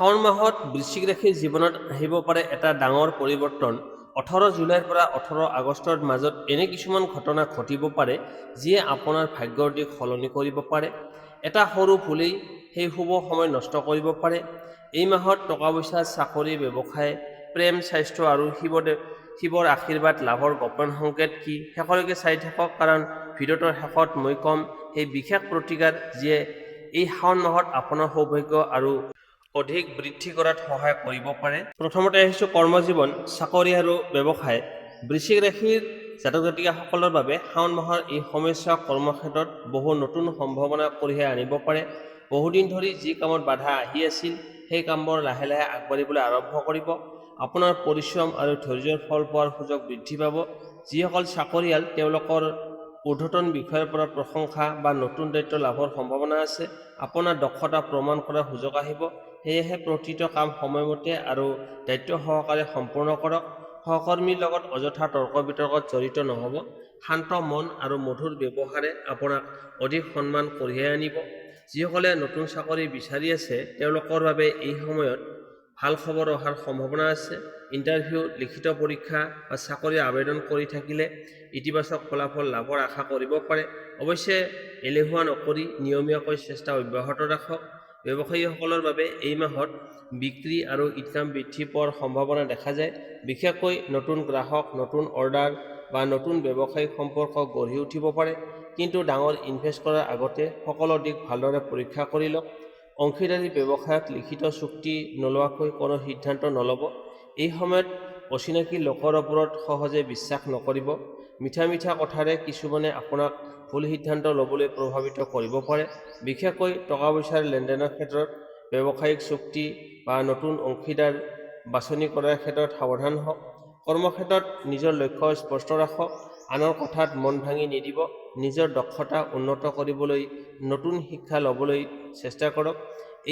শাওণ মাহত বৃশ্চিক ৰাশিৰ জীৱনত আহিব পাৰে এটা ডাঙৰ পৰিৱৰ্তন। 18 জুলাইৰ পৰা 18 আগষ্টৰ মাজত এনে কিছুমান ঘটনা ঘটিব পাৰে যিয়ে আপোনাৰ ভাগ্যৰ দিশ সলনি কৰিব পাৰে। এটা সৰু ভুলেই সেই শুভ সময় নষ্ট কৰিব পাৰে। এই মাহত টকা পইচা, চাকৰি, ব্যৱসায়, প্ৰেম, স্বাস্থ্য আৰু শিৱৰ আশীৰ্বাদ লাভৰ গোপন সংকেত কি শেষলৈকে চাই থাকক, কাৰণ ভিডিঅ'টোৰ শেষত মই ক'ম সেই বিশেষ প্ৰতিকাৰ যিয়ে এই শাওণ মাহত আপোনাৰ সৌভাগ্য আৰু অধিক বৃদ্ধি কৰাত সহায় কৰিব পাৰে। প্ৰথমতে আহিছোঁ কৰ্মজীৱন, চাকৰি আৰু ব্যৱসায়। বৃশ্চিক ৰাশিৰ জাতক জাতিকাসকলৰ বাবে শাওণ মাহৰ এই সমস্যা কৰ্মক্ষেত্ৰত বহু নতুন সম্ভাৱনা কঢ়িয়াই আনিব পাৰে। বহুদিন ধৰি যি কামত বাধা আহি আছিল সেই কামবোৰ লাহে লাহে আগবাঢ়িবলৈ আৰম্ভ কৰিব। আপোনাৰ পৰিশ্ৰম আৰু ধৈৰ্যৰ ফল পোৱাৰ সুযোগ বৃদ্ধি পাব। যিসকল চাকৰিয়াল তেওঁলোকৰ ঊৰ্ধ্বতন বিষয়াৰ পৰা প্ৰশংসা বা নতুন দায়িত্ব লাভৰ সম্ভাৱনা আছে। আপোনাৰ দক্ষতা প্ৰমাণ কৰাৰ সুযোগ আহিব। সেয়েহে প্ৰতিটো কাম সময়মতে আৰু দায়িত্ব সহকাৰে সম্পূৰ্ণ কৰক। সহকৰ্মীৰ লগত অযথা তৰ্ক বিতৰ্কত জড়িত নহ'ব। শান্ত মন আৰু মধুৰ ব্যৱহাৰে আপোনাক অধিক সন্মান কঢ়িয়াই আনিব। যিসকলে নতুন চাকৰি বিচাৰি আছে তেওঁলোকৰ বাবে এই সময়ত ভাল খবৰ অহাৰ সম্ভাৱনা আছে। ইণ্টাৰভিউ, লিখিত পৰীক্ষা বা চাকৰিৰ আবেদন কৰি থাকিলে ইতিবাচক ফলাফল লাভৰ আশা কৰিব পাৰে। অৱশ্যে এলেহুৱা নকৰি নিয়মীয়াকৈ চেষ্টা অব্যাহত ৰাখক। ব্যৱসায়ীসকলৰ বাবে এই মাহত বিক্ৰী আৰু ইনকাম বৃদ্ধি পোৱাৰ সম্ভাৱনা দেখা যায়। বিশেষকৈ নতুন গ্ৰাহক, নতুন অৰ্ডাৰ বা নতুন ব্যৱসায়িক সম্পৰ্ক গঢ়ি উঠিব পাৰে। কিন্তু ডাঙৰ ইনভেষ্ট কৰাৰ আগতে সকলো দিশ ভালদৰে পৰীক্ষা কৰি লওক। অংশীদাৰী ব্যৱসায়ত লিখিত চুক্তি নোলোৱাকৈ কোনো সিদ্ধান্ত নল'ব। এই সময়ত অচিনাকি লোকৰ ওপৰত সহজে বিশ্বাস নকৰিব। মিঠা মিঠা কথাৰে কিছুমানে আপোনাক ভুল সিদ্ধান্ত ল'বলৈ প্ৰভাৱিত কৰিব পাৰে। বিশেষকৈ টকা পইচাৰ লেনদেনৰ ক্ষেত্ৰত ব্যৱসায়িক চুক্তি বা নতুন অংশীদাৰ বাছনি কৰাৰ ক্ষেত্ৰত সাৱধান হওক। কৰ্মক্ষেত্ৰত নিজৰ লক্ষ্য স্পষ্ট ৰাখক। আনৰ কথাত মন ভাঙি নিদিব। নিজৰ দক্ষতা উন্নত কৰিবলৈ নতুন শিক্ষা ল'বলৈ চেষ্টা কৰক।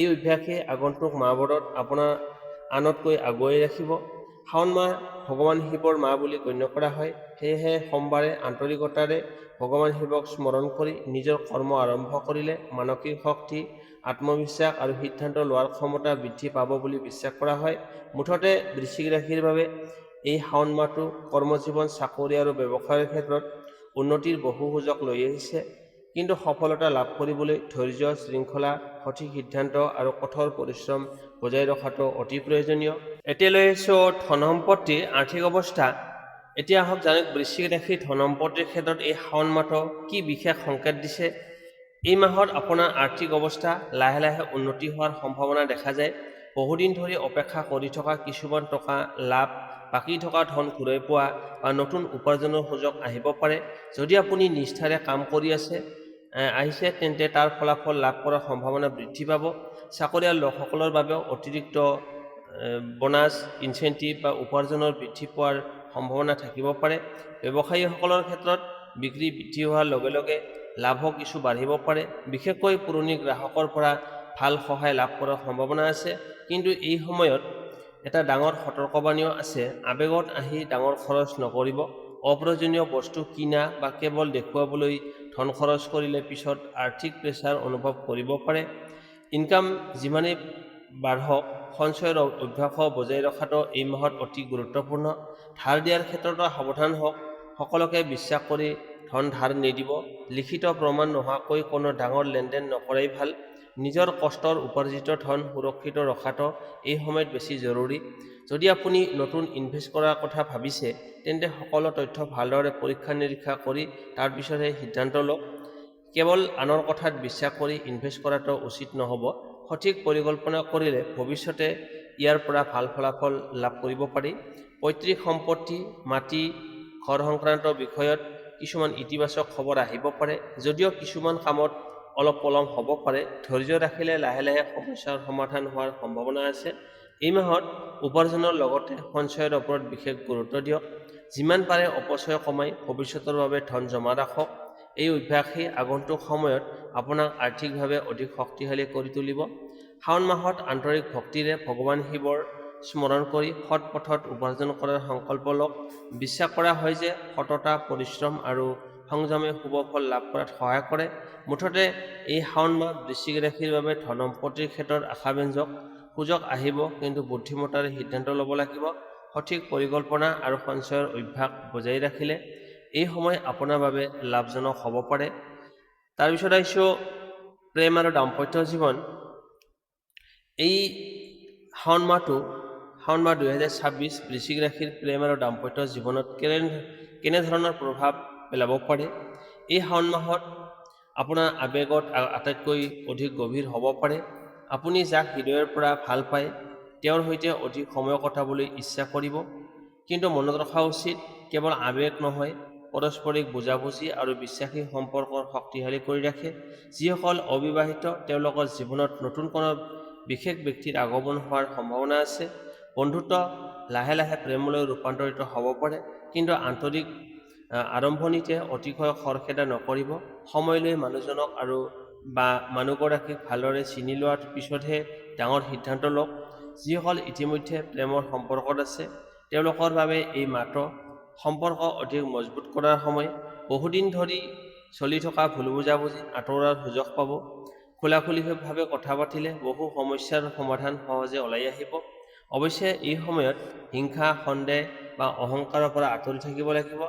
এই অভ্যাসে আগন্তুক মাহবোৰত আপোনাৰ আনতকৈ আগুৱাই ৰাখিব। শাওণ মাহ ভগৱান শিৱৰ মাহ বুলি গণ্য কৰা হয়। সেয়েহে সোমবাৰে আন্তৰিকতাৰে ভগৱান শিৱক স্মৰণ কৰি নিজৰ কৰ্ম আৰম্ভ কৰিলে মানসিক শক্তি, আত্মবিশ্বাস আৰু সিদ্ধান্ত লোৱাৰ ক্ষমতা বৃদ্ধি পাব বুলি বিশ্বাস কৰা হয়। মুঠতে বৃশ্চিক ৰাশিৰ বাবে এই শাওণ মাহটো কৰ্মজীৱন, চাকৰি আৰু ব্যৱসায়ৰ ক্ষেত্ৰত উন্নতিৰ বহু সুযোগ লৈ আহিছে। কিন্তু সফলতা লাভ কৰিবলৈ ধৈৰ্য, শৃংখলা, সঠিক সিদ্ধান্ত আৰু কঠোৰ পৰিশ্ৰম বজাই ৰখাটো অতি প্ৰয়োজনীয়। এতিয়া লৈ আহিছোঁ ধন সম্পত্তিৰ আৰ্থিক অৱস্থা। এতিয়া আহক জানক বৃশ্চিক ৰাশিৰ ধন সম্পত্তিৰ ক্ষেত্ৰত এই শাওণ মাহটো কি বিশেষ সংকেত দিছে। এই মাহত আপোনাৰ আৰ্থিক অৱস্থা লাহে লাহে উন্নতি হোৱাৰ সম্ভাৱনা দেখা যায়। বহুদিন ধৰি অপেক্ষা কৰি থকা কিছুমান টকা লাভ, বাকী থকা ধন ঘূৰাই পোৱা বা নতুন উপাৰ্জনৰ সুযোগ আহিব পাৰে। যদি আপুনি নিষ্ঠাৰে কাম কৰি আহিছে তেন্তে তাৰ ফলাফল লাভ কৰাৰ সম্ভাৱনা বৃদ্ধি পাব। চাকৰিয়াল লোকসকলৰ বাবেও অতিৰিক্ত বোনাছ, ইনচেণ্টিভ বা উপাৰ্জনৰ বৃদ্ধি পোৱাৰ সম্ভাৱনা থাকিব পাৰে। ব্যৱসায়ীসকলৰ ক্ষেত্ৰত বিক্ৰী বৃদ্ধি হোৱাৰ লগে লগে লাভো কিছু বাঢ়িব পাৰে। বিশেষকৈ পুৰণি গ্ৰাহকৰ পৰা ভাল সহায় লাভ কৰাৰ সম্ভাৱনা আছে। কিন্তু এই সময়ত এটা ডাঙৰ সতৰ্কবাণীও আছে। আৱেগত আহি ডাঙৰ খৰচ নকৰিব। অপ্ৰয়োজনীয় বস্তু কিনা বা কেৱল দেখুৱাবলৈ ধন খৰচ কৰিলে পিছত আৰ্থিক প্ৰেছাৰ অনুভৱ কৰিব পাৰে। ইনকাম যিমানেই বাঢ়ক, সঞ্চয়ৰ অভ্যাসো বজাই ৰখাটো এই মাহত অতি গুৰুত্বপূৰ্ণ। ধাৰ দিয়াৰ ক্ষেত্ৰতো সাৱধান হওক। সকলোকে বিশ্বাস কৰি ধন ধাৰ নিদিব। লিখিত প্ৰমাণ নোহোৱাকৈ কোনো ডাঙৰ লেনদেন নকৰাই ভাল। নিজৰ কষ্টৰ উপাৰ্জিত ধন সুৰক্ষিত ৰখাটো এই সময়ত বেছি জৰুৰী। যদি আপুনি নতুন ইনভেষ্ট কৰাৰ কথা ভাবিছে তেন্তে সকলো তথ্য ভালদৰে পৰীক্ষা নিৰীক্ষা কৰি তাৰ পিছতহে সিদ্ধান্ত লওক। কেৱল আনৰ কথাত বিশ্বাস কৰি ইনভেষ্ট কৰাটো উচিত নহ'ব। সঠিক পৰিকল্পনা কৰিলে ভৱিষ্যতে ইয়াৰ পৰা ভাল ফলাফল লাভ কৰিব পাৰি। পৈতৃক সম্পত্তি, মাটি, ঘৰ সংক্ৰান্ত বিষয়ত কিছুমান ইতিবাচক খবৰ আহিব পাৰে। যদিও কিছুমান কামত অলপ পলম হ'ব পাৰে, ধৈৰ্য ৰাখিলে লাহে লাহে সমস্যাৰ সমাধান হোৱাৰ সম্ভাৱনা আছে। এই মাহত উপাৰ্জনৰ লগতে সঞ্চয়ৰ ওপৰত বিশেষ গুৰুত্ব দিয়ক। যিমান পাৰে অপচয় কমাই ভৱিষ্যতৰ বাবে ধন জমা ৰাখক। এই অভ্যাসে আগন্তুক সময়ত আপোনাক আৰ্থিকভাৱে অধিক শক্তিশালী কৰি তুলিব। শাওণ মাহত আন্তৰিক ভক্তিৰে ভগৱান শিৱৰ স্মৰণ কৰি সৎ পথত উপাৰ্জন কৰাৰ সংকল্প লওক। বিশ্বাস কৰা হয় যে সততা, পৰিশ্ৰম আৰু সংযমে শুভ ফল লাভ কৰাত সহায় কৰে। মুঠতে এই শাওণ মাহ বৃশ্চিক ৰাশিৰ বাবে ধন সম্পত্তিৰ ক্ষেত্ৰত আশাব্যঞ্জক। সুযোগ আহিব, কিন্তু বুদ্ধিমত্তাৰে সিদ্ধান্ত ল'ব লাগিব। সঠিক পৰিকল্পনা আৰু সঞ্চয়ৰ অভ্যাস বজাই ৰাখিলে এই সময় আপোনাৰ বাবে লাভজনক হ'ব পাৰে। তাৰপিছত আহিছোঁ প্ৰেম আৰু দাম্পত্য জীৱন। এই শাওণ মাহ 2026 বৃশ্চিক ৰাশিৰ প্ৰেম আৰু দাম্পত্য জীৱনত কেনেধৰণৰ প্ৰভাৱ পেলাব পাৰে। এই শাওণ মাহত আপোনাৰ আৱেগত আটাইতকৈ অধিক গভীৰ হ'ব পাৰে। আপুনি যাক হৃদয়ৰ পৰা ভাল পায় তেওঁৰ সৈতে অধিক সময় কটাবলৈ ইচ্ছা কৰিব, কিন্তু মনত ৰখা উচিত কেৱল আৱেগ নহয়, পাৰস্পৰিক বুজাবুজি আৰু বিশ্বাসী সম্পৰ্ক শক্তিশালী কৰি ৰাখে। যিসকল অবিবাহিত তেওঁলোকৰ জীৱনত নতুন কোনো বিশেষ ব্যক্তিৰ আগমন হোৱাৰ সম্ভাৱনা আছে। বন্ধুত্ব লাহে লাহে প্ৰেমলৈ ৰূপান্তৰিত হ'ব পাৰে, কিন্তু আন্তৰিক আৰম্ভণিতে অতিশয় খৰখেদা নকৰিব। সময় লৈ মানুহজনক আৰু বা মানুহগৰাকীক ভালদৰে চিনি লোৱাৰ পিছতহে ডাঙৰ সিদ্ধান্ত লওক। যিসকল ইতিমধ্যে প্ৰেমৰ সম্পৰ্কত আছে তেওঁলোকৰ বাবে এই মাহটো সম্পৰ্ক অধিক মজবুত কৰাৰ সময়। বহুদিন ধৰি চলি থকা ভুল বুজাবুজি আঁতৰোৱাৰ সুযোগ পাব। খোলাখুলিভাৱে কথা পাতিলে বহু সমস্যাৰ সমাধান সহজে ওলাই আহিব। অৱশ্যে এই সময়ত হিংসা, সন্দেহ বা অহংকাৰৰ পৰা আঁতৰি থাকিব লাগিব।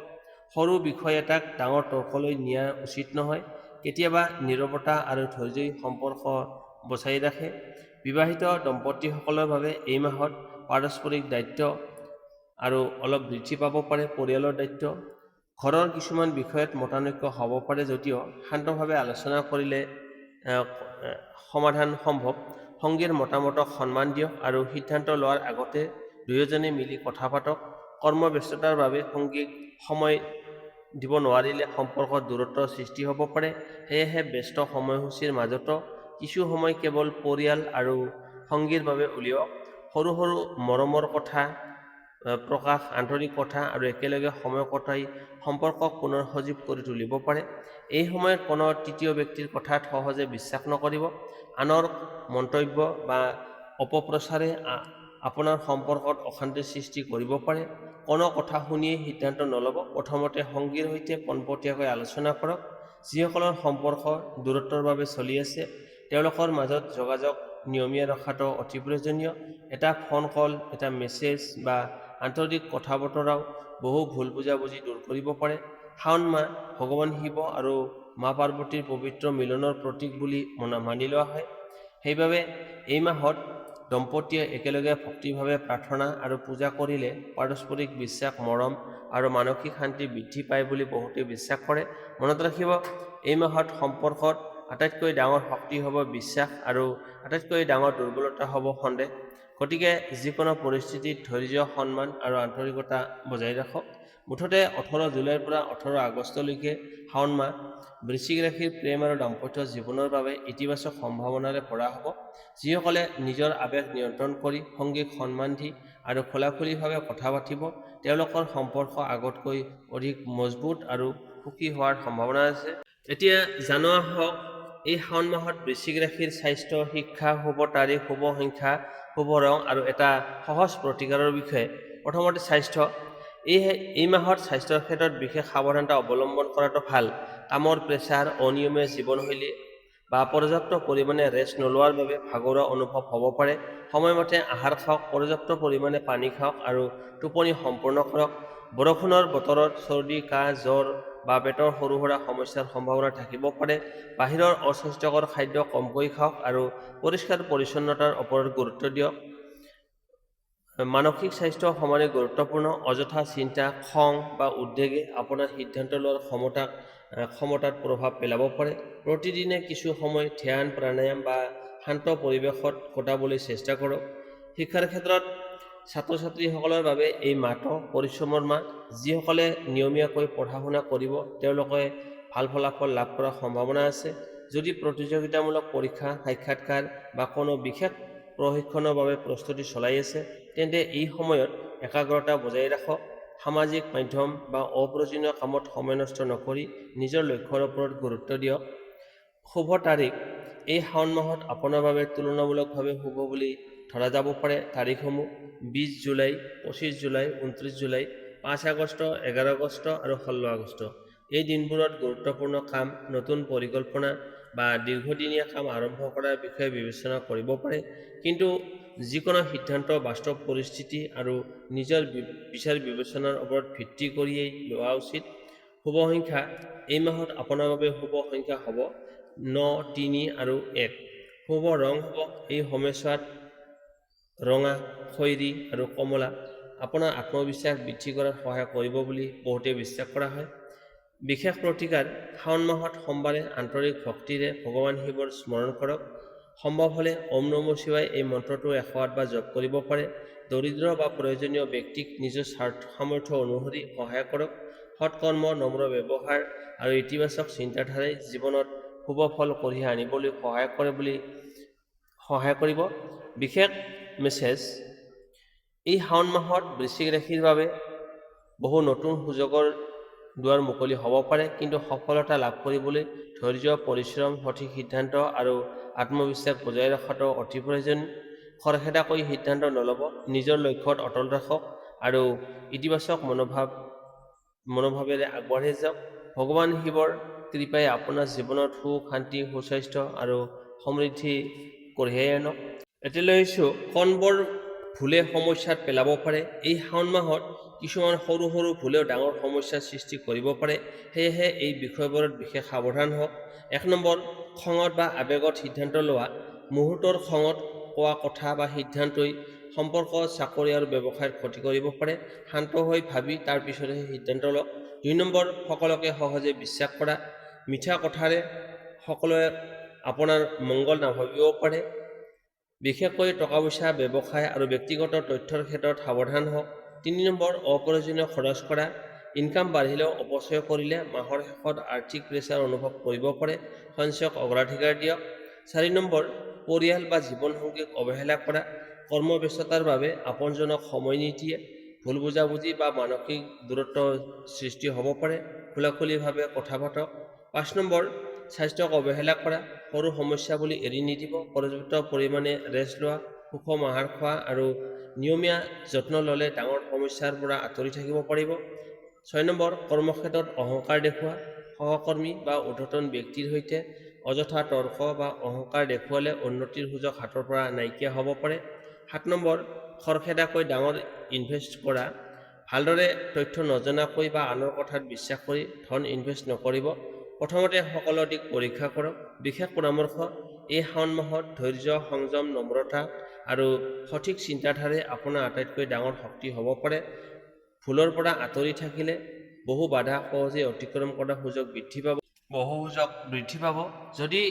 সৰু বিষয় এটাক ডাঙৰ তৰ্কলৈ নিয়া উচিত নহয়। কেতিয়াবা নীৰৱতা আৰু ধৈৰ্যই সম্পৰ্ক বচাই ৰাখে। বিবাহিত দম্পতীসকলৰ বাবে এই মাহত পাৰস্পৰিক দায়িত্ব আৰু অলপ বৃদ্ধি পাব পাৰে। পৰিয়ালৰ দায়িত্ব, ঘৰৰ কিছুমান বিষয়ত মতানৈক্য হ'ব পাৰে, যদিও শান্তভাৱে আলোচনা কৰিলে সমাধান সম্ভৱ। সংগীৰ মতামতক সন্মান দিয়ক আৰু সিদ্ধান্ত লোৱাৰ আগতে দুয়োজনে মিলি কথা পাতক। কৰ্মব্যস্ততাৰ বাবে সংগীক সময় দিব নোৱাৰিলে সম্পৰ্কত দূৰত্বৰ সৃষ্টি হ'ব পাৰে। সেয়েহে ব্যস্ত সময়সূচীৰ মাজতো কিছু সময় কেৱল পৰিয়াল আৰু সংগীৰ বাবে উলিয়াওক। সৰু সৰু মৰমৰ কথা প্ৰকাশ, আন্তৰিক কথা আৰু একেলগে সময় কটাই সম্পৰ্কক পুনৰ সজীৱ কৰি তুলিব পাৰে। এই সময়ত কোনো তৃতীয় ব্যক্তিৰ কথাত সহজে বিশ্বাস নকৰিব। আনৰ মন্তব্য বা অপপ্ৰচাৰে আপোনাৰ সম্পৰ্কত অশান্তিৰ সৃষ্টি কৰিব পাৰে। কোনো কথা শুনিয়ে সিদ্ধান্ত নল'ব। প্ৰথমতে সংগীৰ সৈতে পোনপটীয়াকৈ আলোচনা কৰক। যিসকলৰ সম্পৰ্ক দূৰত্বৰ বাবে চলি আছে তেওঁলোকৰ মাজত যোগাযোগ নিয়মীয়া ৰখাটো অতি প্ৰয়োজনীয়। এটা ফোন কল, এটা মেছেজ বা আন্তৰিক কথা বতৰাও বহু ভুল বুজাবুজি দূৰ কৰিব পাৰে। শাওণ মাহ ভগৱান শিৱ আৰু মা পাৰ্বতীৰ পবিত্ৰ মিলনৰ প্ৰতীক বুলি মানি লোৱা হয়। সেইবাবে এই মাহত দম্পতীয়ে একেলগে ভক্তিভাৱে প্ৰাৰ্থনা আৰু পূজা কৰিলে পাৰস্পৰিক বিশ্বাস, মৰম আৰু মানসিক শান্তি বৃদ্ধি পায় বুলি বহুতে বিশ্বাস কৰে। মনত ৰাখিব, এই মাহত সম্পৰ্কত আটাইতকৈ ডাঙৰ শক্তি হ'ব বিশ্বাস আৰু আটাইতকৈ ডাঙৰ দুৰ্বলতা হ'ব সন্দেহ। গতিকে যিকোনো পৰিস্থিতিত ধৈৰ্য, সন্মান আৰু আন্তৰিকতা বজাই ৰাখক। মুঠতে 18 জুলাইৰ পৰা 18 আগষ্টলৈকে শাওণ মাহ বৃশ্চিক ৰাশিৰ প্ৰেম আৰু দাম্পত্য জীৱনৰ বাবে ইতিবাচক সম্ভাৱনাৰে ভৰা হ'ব। যিসকলে নিজৰ আৱেগ নিয়ন্ত্ৰণ কৰি সংগীক সন্মান দি আৰু খোলাখুলিভাৱে কথা পাতিব তেওঁলোকৰ সম্পৰ্ক আগতকৈ অধিক মজবুত আৰু সুখী হোৱাৰ সম্ভাৱনা আছে। এতিয়া জনোৱা হওক এই শাওণ মাহত বৃশ্চিক ৰাশিৰ স্বাস্থ্য, শিক্ষা, শুভ তাৰিখ, শুভ সংখ্যা, শুভ ৰং আৰু এটা সহজ প্ৰতিকাৰৰ বিষয়ে। প্ৰথমতে স্বাস্থ্য। এই মাহত স্বাস্থ্যৰ ক্ষেত্ৰত বিশেষ সাৱধানতা অৱলম্বন কৰাটো ভাল। কামৰ প্ৰেছাৰ, অনিয়মীয়া জীৱনশৈলী বা পৰ্যাপ্ত পৰিমাণে ৰেষ্ট নোলোৱাৰ বাবে ভাগৰুৱা অনুভৱ হ'ব পাৰে। সময়মতে আহাৰ খাওক, পৰ্যাপ্ত পৰিমাণে পানী খাওক আৰু টোপনি সম্পূৰ্ণ কৰক। বৰষুণৰ বতৰত চৰ্দি, কাহ, জ্বৰ বা পেটৰ সৰু সুৰা সমস্যাৰ সম্ভাৱনা থাকিব পাৰে। বাহিৰৰ অস্বাস্থ্যকৰ খাদ্য কমকৈ খাওক আৰু পৰিষ্কাৰ পৰিচ্ছন্নতাৰ ওপৰত গুৰুত্ব দিয়ক। মানসিক স্বাস্থ্য সমানে গুৰুত্বপূৰ্ণ। অযথা চিন্তা, খং বা উদ্বেগে আপোনাৰ সিদ্ধান্ত লোৱাৰ ক্ষমতাত প্ৰভাৱ পেলাব পাৰে। প্ৰতিদিনে কিছু সময় ধ্যান, প্ৰাণায়াম বা শান্ত পৰিৱেশত কটাবলৈ চেষ্টা কৰক। শিক্ষাৰ ক্ষেত্ৰত ছাত্ৰ-ছাত্ৰীসকলৰ বাবে এই মাহটো পৰিশ্ৰমৰ মাহ। যিসকলে নিয়মীয়াকৈ পঢ়া শুনা কৰিব তেওঁলোকে ভাল ফলাফল লাভ কৰাৰ সম্ভাৱনা আছে। যদি প্ৰতিযোগিতামূলক পৰীক্ষা, সাক্ষাৎকাৰ বা কোনো বিশেষ প্ৰশিক্ষণৰ বাবে প্ৰস্তুতি চলাই আছে তেন্তে এই সময়ত একাগ্ৰতা বজাই ৰাখক। সামাজিক মাধ্যম বা অপ্ৰয়োজনীয় কামত সময় নষ্ট নকৰি নিজৰ লক্ষ্যৰ ওপৰত গুৰুত্ব দিয়ক। শুভ তাৰিখ। এই শাওণ মাহত আপোনাৰ বাবে তুলনামূলকভাৱে শুভ বুলি ধৰা যাব পাৰে। তাৰিখসমূহ 20 July, 25 July, 29 July, 5 August, 11 August আৰু 16 আগষ্ট। এই দিনবোৰত গুৰুত্বপূৰ্ণ কাম, নতুন পৰিকল্পনা বা দীৰ্ঘদিনীয়া কাম আৰম্ভ কৰাৰ বিষয়ে বিবেচনা কৰিব পাৰে। কিন্তু যিকোনো সিদ্ধান্ত বাস্তৱ পৰিস্থিতি আৰু নিজৰ বিচাৰ বিবেচনাৰ ওপৰত ভিত্তি কৰিয়েই লোৱা উচিত। শুভ সংখ্যা এই মাহত আপোনাৰ বাবে শুভ সংখ্যা হ'ব 9, 3 আৰু 1। শুভ ৰং হ'ব এই সময়ছোৱাত ৰঙা, খয়েৰী আৰু কমলা। আপোনাৰ আত্মবিশ্বাস বৃদ্ধি কৰাত সহায় কৰিব বুলি বহুতে বিশ্বাস কৰা হয়। বিশেষ প্ৰতিকাৰ শাওণ মাহত সোমবাৰে আন্তৰিক ভক্তিৰে ভগৱান শিৱৰ স্মৰণ কৰক। সম্ভৱ হ'লে ওম নমঃ শিৱায় এই মন্ত্ৰটো 108 বাৰ জপ কৰিব পাৰে। দৰিদ্ৰ বা প্ৰয়োজনীয় ব্যক্তিক নিজৰ সামৰ্থ্য অনুসৰি সহায় কৰক। সৎকৰ্ম, নম্ৰ ব্যৱহাৰ আৰু ইতিবাচক চিন্তাধাৰাই জীৱনত শুভ ফল কঢ়িয়াই আনিবলৈ সহায় কৰিব। বিশেষ মেছেজ এই শাওণ মাহত বৃশ্চিক ৰাশিৰ বাবে বহু নতুন সুযোগৰ দুৱাৰ মুকলি হ'ব পাৰে, কিন্তু সফলতা লাভ কৰিবলৈ ধৈৰ্য, পৰিশ্ৰম, সঠিক সিদ্ধান্ত আৰু আত্মবিশ্বাস বজাই ৰখাটো অতি প্ৰয়োজন। খৰখেদাকৈ সিদ্ধান্ত নল'ব, নিজৰ লক্ষ্যত অটল ৰাখক আৰু ইতিবাচক মনোভাৱেৰে আগবাঢ়ি যাওক। ভগৱান শিৱৰ কৃপাই আপোনাৰ জীৱনত সুখ, শান্তি, সুস্বাস্থ্য আৰু সমৃদ্ধি কঢ়িয়াই আনক। এতিয়া লৈছোঁ কোনবোৰ ভুলে সমস্যাত পেলাব পাৰে। এই শাওণ মাহত কিছুমান সৰু সৰু ভুলেও ডাঙৰ সমস্যাৰ সৃষ্টি কৰিব পাৰে, সেয়েহে এই বিষয়বোৰত বিশেষ সাৱধান হওক। 1 নম্বৰ, খঙত বা আৱেগত সিদ্ধান্ত লোৱা। মুহূৰ্তৰ খঙত কোৱা কথা বা সিদ্ধান্তই সম্পৰ্ক, চাকৰি আৰু ব্যৱসায়ত ক্ষতি কৰিব পাৰে। শান্ত হৈ ভাবি তাৰ পিছতহে সিদ্ধান্ত লওক। 2 নম্বৰ, সকলোকে সহজে বিশ্বাস কৰা। মিঠা কথাৰে সকলোৱে আপোনাৰ মংগল নাভাবিব পাৰে। বিশেষকৈ টকা পইচা, ব্যৱসায় আৰু ব্যক্তিগত তথ্যৰ ক্ষেত্ৰত সাৱধান হওক। 3 নম্বৰ, অপ্ৰয়োজনীয় খৰচ কৰা। ইনকাম বাঢ়িলেও অপচয় কৰিলে মাহৰ শেষত আৰ্থিক প্ৰেছাৰ অনুভৱ কৰিব পাৰে। সঞ্চয়ক অগ্ৰাধিকাৰ দিয়ক। 4 নম্বৰ, পৰিয়াল বা জীৱনসংগীক অৱহেলা কৰা। কৰ্মব্যস্ততাৰ বাবে আপোনজনক সময় নিদিয়ে, ভুল বুজাবুজি বা মানসিক দূৰত্ব সৃষ্টি হ'ব পাৰে। খোলাখুলিভাৱে কথা পাতক। 5 নম্বৰ, স্বাস্থ্যক অৱহেলা কৰা। সৰু সমস্যা বুলি এৰি নিদিব। পৰ্যাপ্ত পৰিমাণে ৰেষ্ট লোৱা, সুষম আহাৰ খোৱা আৰু নিয়মীয়া যত্ন ল'লে ডাঙৰ সমস্যাৰ পৰা আঁতৰি থাকিব পাৰিব। 6 নম্বৰ, কৰ্মক্ষেত্ৰত অহংকাৰ দেখুওৱা। সহকৰ্মী বা ঊৰ্ধ্বতন ব্যক্তিৰ সৈতে অযথা তৰ্ক বা অহংকাৰ দেখুৱালে উন্নতিৰ সুযোগ হাতৰ পৰা নাইকিয়া হ'ব পাৰে। 7 নম্বৰ, খৰখেদাকৈ ডাঙৰ ইনভেষ্ট কৰা। ভালদৰে তথ্য নজনাকৈ বা আনৰ কথাত বিশ্বাস কৰি ধন ইনভেষ্ট নকৰিব। প্ৰথমতে সকলো দিশ পৰীক্ষা কৰক। বিশেষ পৰামৰ্শ এই শাওণ মাহত ধৈৰ্য, সংযম, নম্ৰতা আৰু সঠিক চিন্তাধাৰাই আপোনাৰ আটাইতকৈ ডাঙৰ শক্তি হ'ব পাৰে। ভুলৰ পৰা আঁতৰি থাকিলে বহু বাধা সহজে অতিক্ৰম কৰাৰ সুযোগ বৃদ্ধি পাব। যদি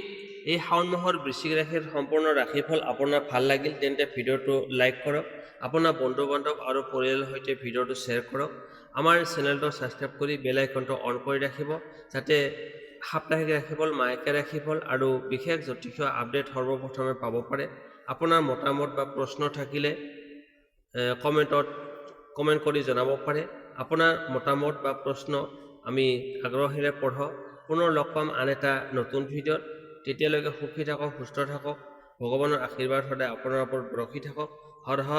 এই শাওণ মাহৰ বৃশ্চিক ৰাশিৰ সম্পূৰ্ণ ৰাশিফল আপোনাৰ ভাল লাগিল তেন্তে ভিডিঅ'টো লাইক কৰক। আপোনাৰ বন্ধু বান্ধৱ আৰু পৰিয়ালৰ সৈতে ভিডিঅ'টো শ্বেয়াৰ কৰক। আমাৰ চেনেলটো ছাবস্ক্ৰাইব কৰি বেল আইকনটো অন কৰি ৰাখিব, যাতে সাপ্তাহিক ৰাশিফল, মাহেকীয়া ৰাশিফল আৰু বিশেষ জ্যোতিষীয় আপডেট সৰ্বপ্ৰথমে পাব পাৰে। আপোনাৰ মতামত বা প্ৰশ্ন থাকিলে কমেণ্ট কৰি জনাব পাৰে। আপোনাৰ মতামত বা প্ৰশ্ন আমি আগ্ৰহেৰে পঢ়োঁ। পুনৰ লগ পাম আন এটা নতুন ভিডিঅ'ত। তেতিয়ালৈকে সুখী থাকক, সুস্থ থাকক। ভগৱানৰ আশীৰ্বাদ সদায় আপোনাৰ ওপৰত বৰষি থাকক। হৰ হৰ